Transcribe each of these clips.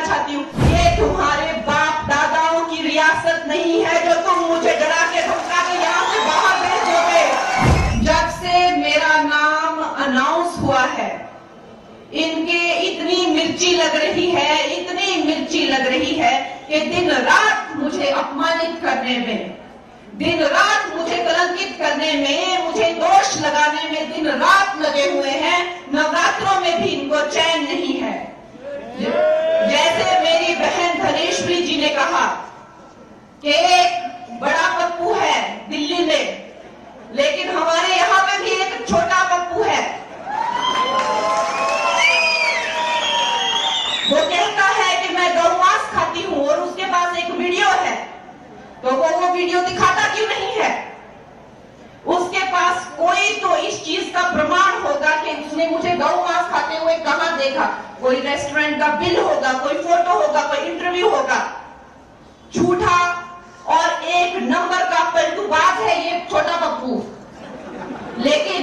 चाहती हूँ, ये तुम्हारे बाप दादाओं की रियासत नहीं है जो तुम मुझे डरा के धमका के यहाँ से बाहर भेज दोगे। जब से मेरा नाम अनाउंस हुआ है, इनके इतनी मिर्ची लग रही है, इतनी मिर्ची लग रही है कि दिन रात मुझे अपमानित करने में, दिन रात मुझे कलंकित करने में, मुझे दोष लगाने में दिन रात लगे हुए हैं। नवरात्रों में भी इनको चैन नहीं है। जैसे मेरी बहन धनेश्वरी जी ने कहा कि एक बड़ा पप्पू है दिल्ली में, लेकिन हमारे यहाँ पे भी एक छोटा पप्पू है। वो कहता है कि मैं गौ मांस खाती हूँ और उसके पास एक वीडियो है, तो वो वीडियो दिखाता क्यों नहीं है? उसके पास कोई तो इस चीज का प्रमाण होगा कि उसने मुझे गौ मांस खाते हुए कहां देखा। कोई रेस्टोरेंट का बिल होगा, कोई फोटो होगा, कोई इंटरव्यू होगा। झूठा और एक नंबर का पलटूबाज है ये छोटा पप्पू। लेकिन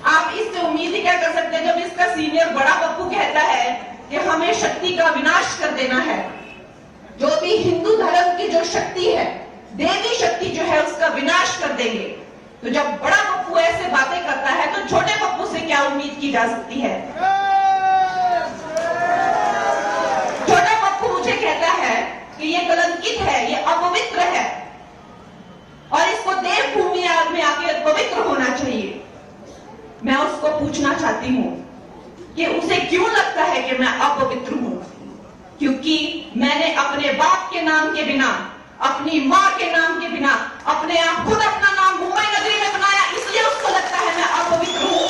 आप इससे उम्मीद ही क्या कर सकते हैं जब इसका सीनियर बड़ा पप्पू कहता है कि हमें शक्ति का विनाश कर देना है। जो भी हिंदू धर्म की जो शक्ति है, देवी शक्ति जो है, उसका विनाश कर देंगे। तो जब बड़ा पप्पू ऐसे बातें करता है तो छोटे पप्पू से क्या उम्मीद की जा सकती है? छोटा पप्पू मुझे कहता है कि ये कलंकित है, ये अपवित्र है और इसको देवभूमि में आके पवित्र होना चाहिए। मैं उसको पूछना चाहती हूँ कि उसे क्यों लगता है कि मैं अपवित्र हूं? क्योंकि मैंने अपने बाप के नाम के बिना, अपनी माँ के नाम के बिना, अपने आप खुद अपना नाम मुंबई नगरी में बनाया, इसलिए उसको लगता है मैं अपवित्र हूं।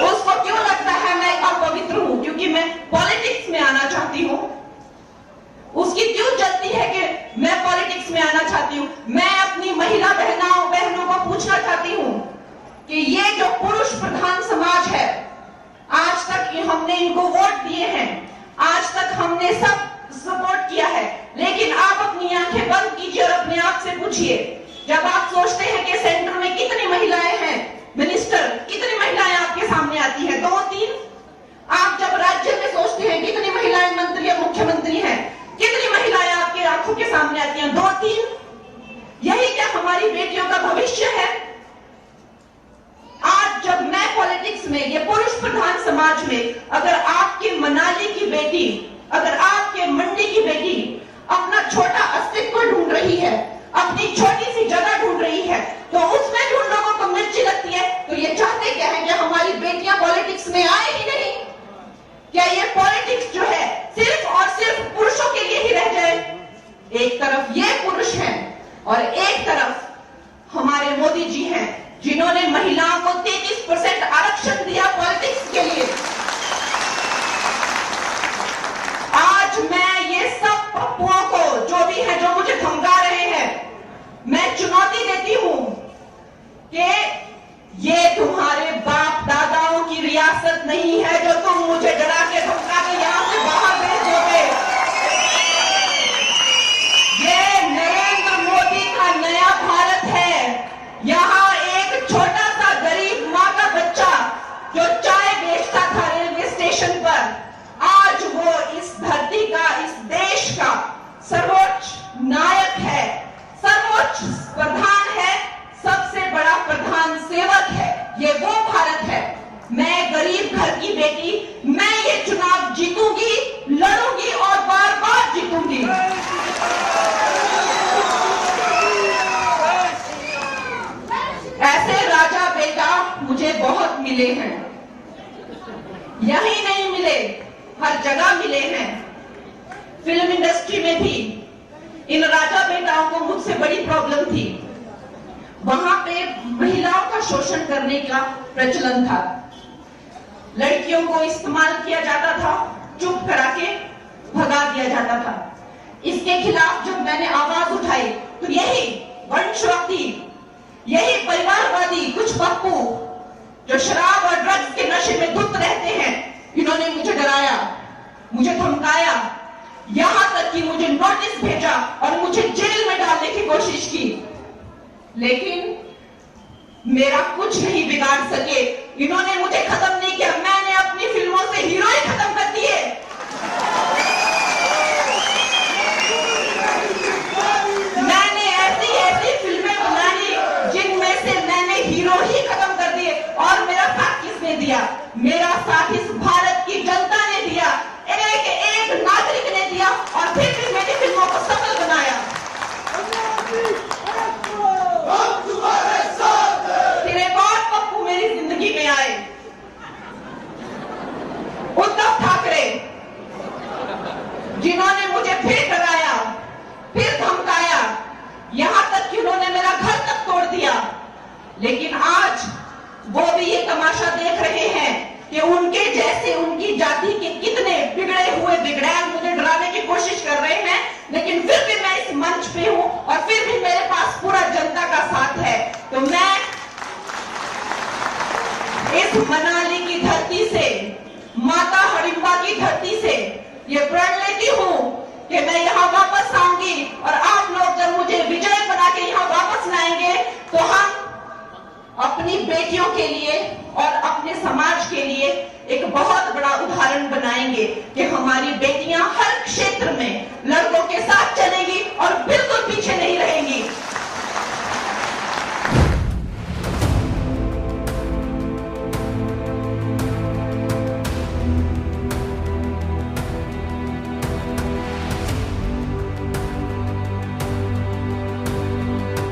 उसको क्यों लगता है मैं अपवित्र हूं? क्योंकि मैं पॉलिटिक्स में आना चाहती हूं। उसकी क्यों जलती है कि मैं पॉलिटिक्स में आना चाहती हूं? मैं अपनी महिला बहनों को पूछना चाहती हूं कि ये जो पुरुष प्रधान समाज है, आज तक हमने इनको वोट दिए हैं, आज तक हमने सब सपोर्ट किया है, लेकिन आप अपनी आंखें बंद कीजिए और अपने आप से पूछिए, जब आप सोचते हैं कि सेंटर में कितनी महिलाएं हैं, मिनिस्टर कितनी महिलाएं आपके सामने आती हैं? 2-3। आप जब राज्य में सोचते हैं कितनी महिलाएं मंत्री या मुख्यमंत्री हैं, कितनी महिलाएं आपके आंखों के सामने आती हैं? 2-3। यही क्या हमारी बेटियों का भविष्य है? आज जब मैं पॉलिटिक्स में, ये पुरुष प्रधान समाज में, अगर आपके मनाली की बेटी, अगर आपके मंडी की बेटी अपना छोटा अस्तित्व ढूंढ रही है, अपनी छोटी सी जगह ढूंढ रही है, तो उसमें भी उन लोगों को मिर्ची लगती है। तो ये चाहते क्या है कि हमारी बेटियां पॉलिटिक्स में आए ही नहीं? क्या ये पॉलिटिक्स जो है सिर्फ और सिर्फ पुरुषों के लिए ही रह जाए? एक तरफ ये पुरुष हैं और एक तरफ हमारे मोदी जी हैं, जिन्होंने महिलाओं को 33% आरक्षण दिया पॉलिटिक्स के लिए। आज मैं ये सब पप्पुओं को, जो भी है, जो मुझे धमका रहे हैं, मैं चुनौती देती हूं कि ये तुम्हारे बाप दादाओं की रियासत नहीं है जो तुम मुझे डरा के धमका के यहां से बाहर भेज दोगे। ये नरेंद्र मोदी का नया भारत है। यहां एक छोटा सा गरीब माँ का बच्चा जो चाय बेचता था रेलवे स्टेशन पर, आज वो इस धरती का, इस देश का सर्वोच्च नायक है, सर्वोच्च प्रधान है, सबसे बड़ा प्रधान सेवक है। ये वो भारत है। मैं गरीब घर की बेटी, मैं ये चुनाव जीतूंगी, लड़ूंगी और बार बार जीतूंगी। ऐसे राजा बेटा मुझे बहुत मिले हैं, यही नहीं मिले, हर जगह मिले हैं। फिल्म इंडस्ट्री में भी इन राजा बेटाओं को मुझसे बड़ी प्रॉब्लम थी। वहां पे महिलाओं का शोषण करने का प्रचलन था, लड़कियों को इस्तेमाल किया जाता था, चुप करा के भगा दिया जाता था। इसके खिलाफ जब मैंने आवाज उठाई तो यही वंशवादी, यही परिवारवादी कुछ पप्पू जो शराब और ड्रग्स के नशे में धुत रहते हैं, इन्होंने मुझे डराया, मुझे धमकाया, यहां तक कि मुझे नोटिस भेजा और मुझे जेल में डालने की कोशिश की। लेकिन मेरा कुछ नहीं बिगाड़ सके। इन्होंने मुझे खत्म नहीं किया, मैंने अपनी फिल्मों से हीरो ही खत्म कर दिए। की धरती से, माता हडिम्बा की धरती से ये प्रण लेती हूँ कि मैं यहाँ वापस आऊंगी और आप लोग जब मुझे विजय बना के यहाँ वापस लाएंगे तो हम अपनी बेटियों के लिए और अपने समाज के लिए एक बहुत बड़ा उदाहरण बनाएंगे कि हमारी बेटियां हर क्षेत्र में लड़कों के साथ चलेंगी और बिल्कुल पीछे नहीं